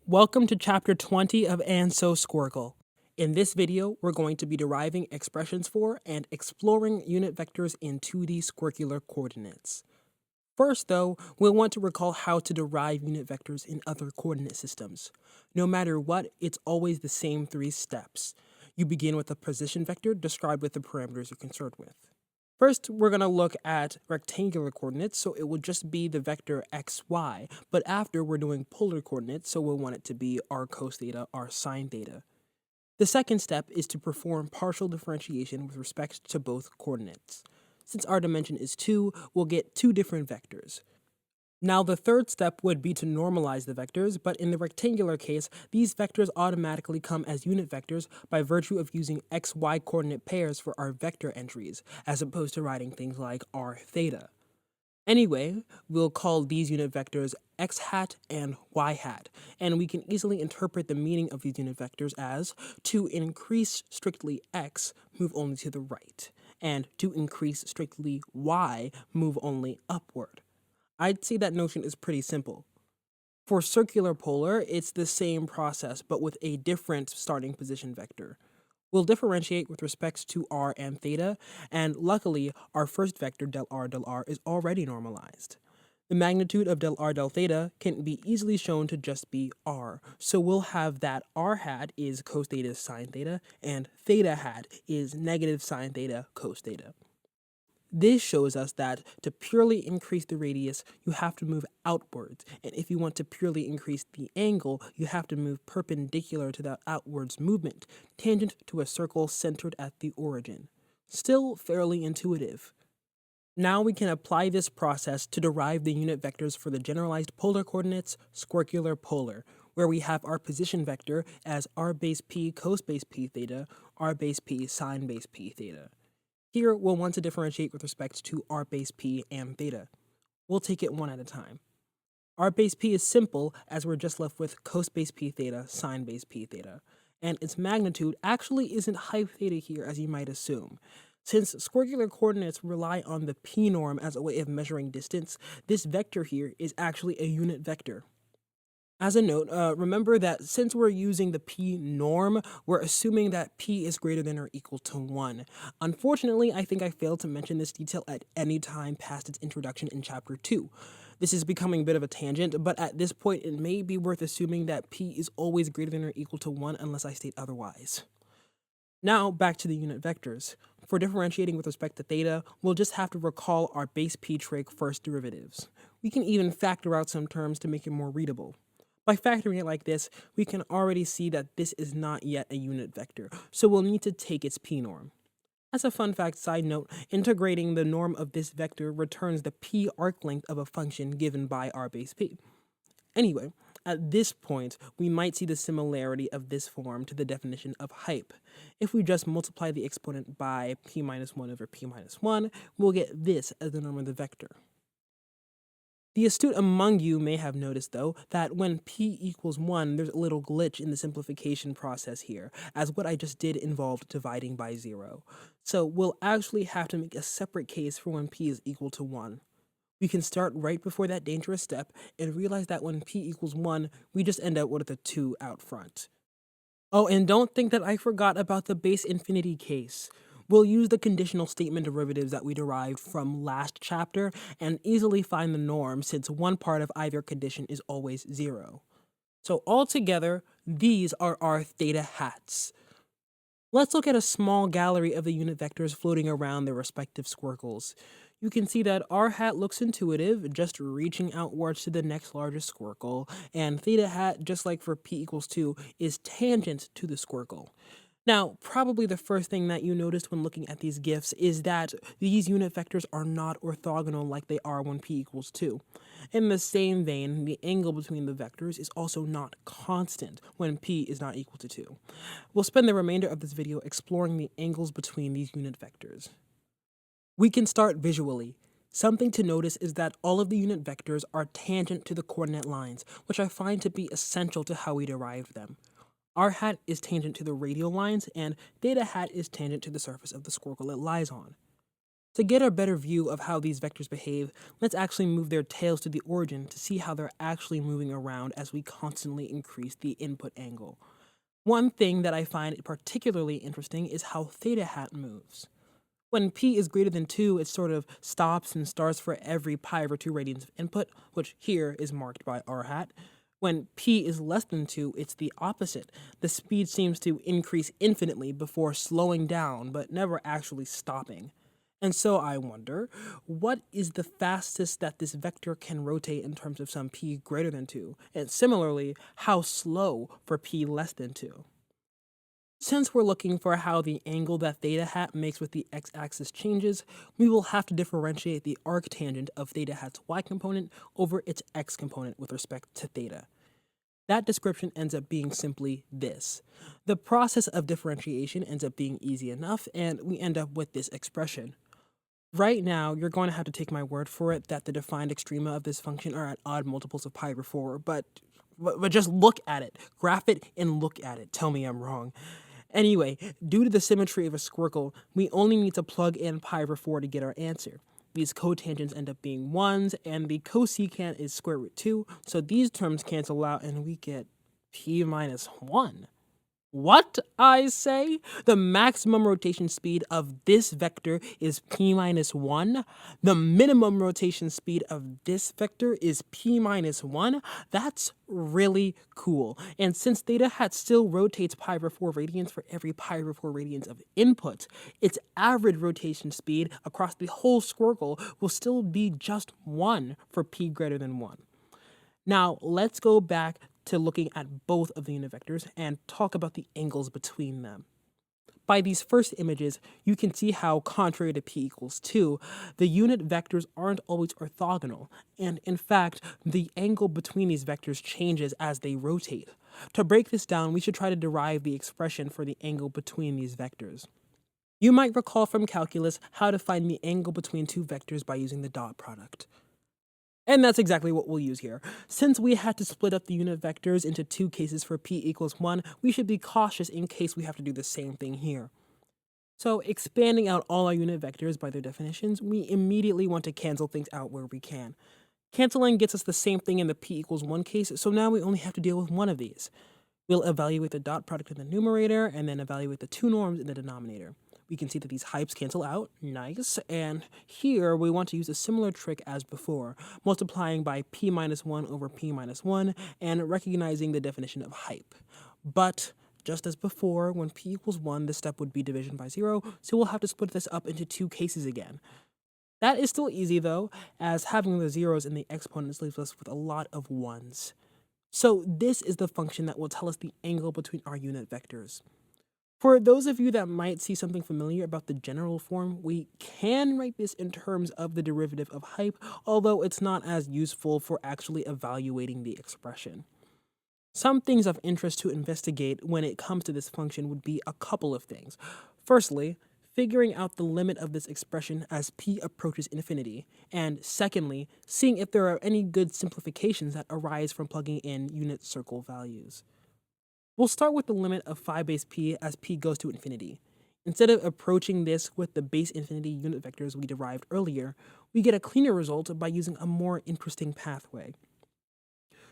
Welcome to Chapter 20 of And So Squircle. In this video, we're going to be deriving expressions for and exploring unit vectors in 2D squircular coordinates. First, though, we'll want to recall how to derive unit vectors in other coordinate systems. No matter what, it's always the same three steps. You begin with a position vector described with the parameters you're concerned with. First, we're going to look at rectangular coordinates, so it will just be the vector xy, but after we're doing polar coordinates, so we'll want it to be r cos theta, r sine theta. The second step is to perform partial differentiation with respect to both coordinates. Since our dimension is 2, we'll get two different vectors. Now the third step would be to normalize the vectors, but in the rectangular case, these vectors automatically come as unit vectors by virtue of using xy coordinate pairs for our vector entries, as opposed to writing things like r theta. Anyway, we'll call these unit vectors x hat and y hat, and we can easily interpret the meaning of these unit vectors as to increase strictly x, move only to the right, and to increase strictly y, move only upward. I'd say that notion is pretty simple. For circular polar, it's the same process, but with a different starting position vector. We'll differentiate with respect to r and theta, and luckily, our first vector del r is already normalized. The magnitude of del r del theta can be easily shown to just be r, so we'll have that r hat is cos theta sine theta, and theta hat is negative sine theta cos theta. This shows us that to purely increase the radius, you have to move outwards, and if you want to purely increase the angle, you have to move perpendicular to that outwards movement, tangent to a circle centered at the origin. Still fairly intuitive. Now we can apply this process to derive the unit vectors for the generalized polar coordinates, squircular polar, where we have our position vector as r base p cos base p theta, r base p sine base p theta. Here, we'll want to differentiate with respect to r base p and theta. We'll take it one at a time. R base p is simple, as we're just left with cos base p theta, sine base p theta, and its magnitude actually isn't hype theta here, as you might assume. Since squircular coordinates rely on the p norm as a way of measuring distance, this vector here is actually a unit vector. As a note, remember that since we're using the p norm, we're assuming that p is greater than or equal to 1. Unfortunately, I think I failed to mention this detail at any time past its introduction in Chapter 2. This is becoming a bit of a tangent, but at this point it may be worth assuming that p is always greater than or equal to 1 unless I state otherwise. Now, back to the unit vectors. For differentiating with respect to theta, we'll just have to recall our base p trig first derivatives. We can even factor out some terms to make it more readable. By factoring it like this, we can already see that this is not yet a unit vector, so we'll need to take its p-norm. As a fun fact side note, integrating the norm of this vector returns the p arc length of a function given by r base p. Anyway, at this point, we might see the similarity of this form to the definition of hype. If we just multiply the exponent by p minus 1 over p minus 1, we'll get this as the norm of the vector. The astute among you may have noticed, though, that when p equals 1, there's a little glitch in the simplification process here, as what I just did involved dividing by 0. So we'll actually have to make a separate case for when p is equal to 1. We can start right before that dangerous step and realize that when p equals 1, we just end up with a 2 out front. Oh, and don't think that I forgot about the base infinity case. We'll use the conditional statement derivatives that we derived from last chapter and easily find the norm since one part of either condition is always 0. So altogether, these are our theta hats. Let's look at a small gallery of the unit vectors floating around their respective squircles. You can see that r hat looks intuitive, just reaching outwards to the next largest squircle, and theta hat, just like for p equals 2, is tangent to the squircle. Now, probably the first thing that you noticed when looking at these GIFs is that these unit vectors are not orthogonal like they are when p equals 2. In the same vein, the angle between the vectors is also not constant when p is not equal to 2. We'll spend the remainder of this video exploring the angles between these unit vectors. We can start visually. Something to notice is that all of the unit vectors are tangent to the coordinate lines, which I find to be essential to how we derive them. R hat is tangent to the radial lines, and theta hat is tangent to the surface of the squircle it lies on. To get a better view of how these vectors behave, let's actually move their tails to the origin to see how they're actually moving around as we constantly increase the input angle. One thing that I find particularly interesting is how Theta-hat moves. When p is greater than 2, it sort of stops and starts for every pi over 2 radians of input, which here is marked by r hat. When p is less than 2, it's the opposite. The speed seems to increase infinitely before slowing down, but never actually stopping. And so I wonder, what is the fastest that this vector can rotate in terms of some p greater than 2? And similarly, how slow for p less than 2? Since we're looking for how the angle that Theta-hat makes with the x-axis changes, we will have to differentiate the arctangent of Theta-hat's y component over its x component with respect to theta. That description ends up being simply this. The process of differentiation ends up being easy enough, and we end up with this expression. Right now, you're going to have to take my word for it that the defined extrema of this function are at odd multiples of pi over 4, but just look at it. Graph it and look at it. Tell me I'm wrong. Anyway, due to the symmetry of a squircle, we only need to plug in pi over 4 to get our answer. These cotangents end up being 1s, and the cosecant is square root 2, so these terms cancel out and we get p minus 1. What, I say? The maximum rotation speed of this vector is p minus 1? The minimum rotation speed of this vector is p minus 1? That's really cool. And since Theta-hat still rotates pi over 4 radians for every pi over 4 radians of input, its average rotation speed across the whole squircle will still be just 1 for p greater than 1. Now, let's go back to looking at both of the unit vectors and talk about the angles between them. By these first images, you can see how, contrary to p equals 2, the unit vectors aren't always orthogonal, and in fact, the angle between these vectors changes as they rotate. To break this down, we should try to derive the expression for the angle between these vectors. You might recall from calculus how to find the angle between two vectors by using the dot product. And that's exactly what we'll use here. Since we had to split up the unit vectors into two cases for p equals 1, we should be cautious in case we have to do the same thing here. So expanding out all our unit vectors by their definitions, we immediately want to cancel things out where we can. Canceling gets us the same thing in the p equals 1 case, so now we only have to deal with one of these. We'll evaluate the dot product in the numerator and then evaluate the two norms in the denominator. We can see that these hypes cancel out, nice, and here we want to use a similar trick as before, multiplying by p minus 1 over p minus 1 and recognizing the definition of hype. But just as before, when p equals 1, this step would be division by 0, so we'll have to split this up into two cases again. That is still easy though, as having the zeros in the exponents leaves us with a lot of 1s. So this is the function that will tell us the angle between our unit vectors. For those of you that might see something familiar about the general form, we can write this in terms of the derivative of hype, although it's not as useful for actually evaluating the expression. Some things of interest to investigate when it comes to this function would be a couple of things. Firstly, figuring out the limit of this expression as p approaches infinity, and secondly, seeing if there are any good simplifications that arise from plugging in unit circle values. We'll start with the limit of phi base p as p goes to infinity. Instead of approaching this with the base infinity unit vectors we derived earlier, we get a cleaner result by using a more interesting pathway.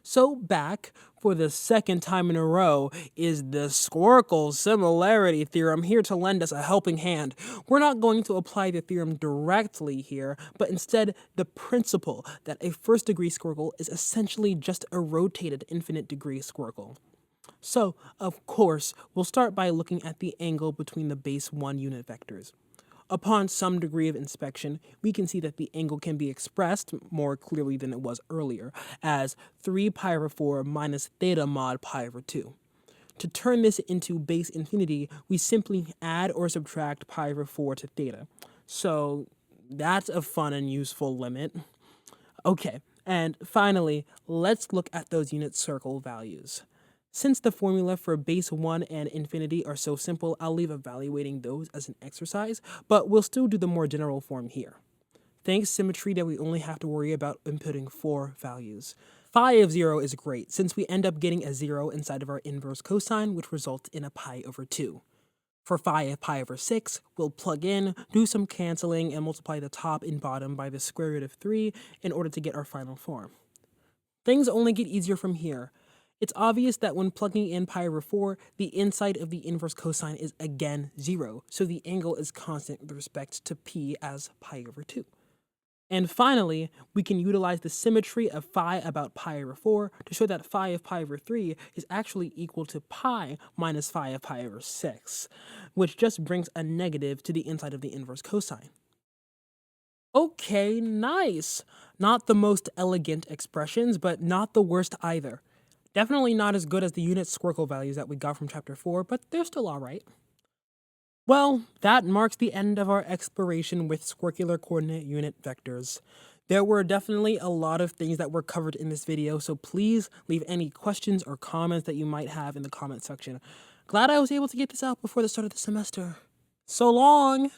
So back, for the second time in a row, is the Squircle similarity theorem here to lend us a helping hand. We're not going to apply the theorem directly here, but instead the principle that a first degree Squircle is essentially just a rotated infinite degree Squircle. So, of course, we'll start by looking at the angle between the base 1 unit vectors. Upon some degree of inspection, we can see that the angle can be expressed more clearly than it was earlier, as 3 pi over 4 minus theta mod pi over 2. To turn this into base infinity, we simply add or subtract pi over 4 to theta. So that's a fun and useful limit. Okay, and finally, let's look at those unit circle values. Since the formula for base 1 and infinity are so simple, I'll leave evaluating those as an exercise, but we'll still do the more general form here. Thanks symmetry that we only have to worry about inputting 4 values. Phi of 0 is great, since we end up getting a 0 inside of our inverse cosine, which results in a pi over 2. For phi of pi over 6, we'll plug in, do some canceling, and multiply the top and bottom by the square root of 3 in order to get our final form. Things only get easier from here. It's obvious that when plugging in pi over 4, the inside of the inverse cosine is again 0, so the angle is constant with respect to p as pi over 2. And finally, we can utilize the symmetry of phi about pi over 4 to show that phi of pi over 3 is actually equal to pi minus phi of pi over 6, which just brings a negative to the inside of the inverse cosine. Okay, nice! Not the most elegant expressions, but not the worst either. Definitely not as good as the unit Squircle values that we got from chapter 4, but they're still alright. Well, that marks the end of our exploration with squircular coordinate unit vectors. There were definitely a lot of things that were covered in this video, so please leave any questions or comments that you might have in the comment section. Glad I was able to get this out before the start of the semester. So long!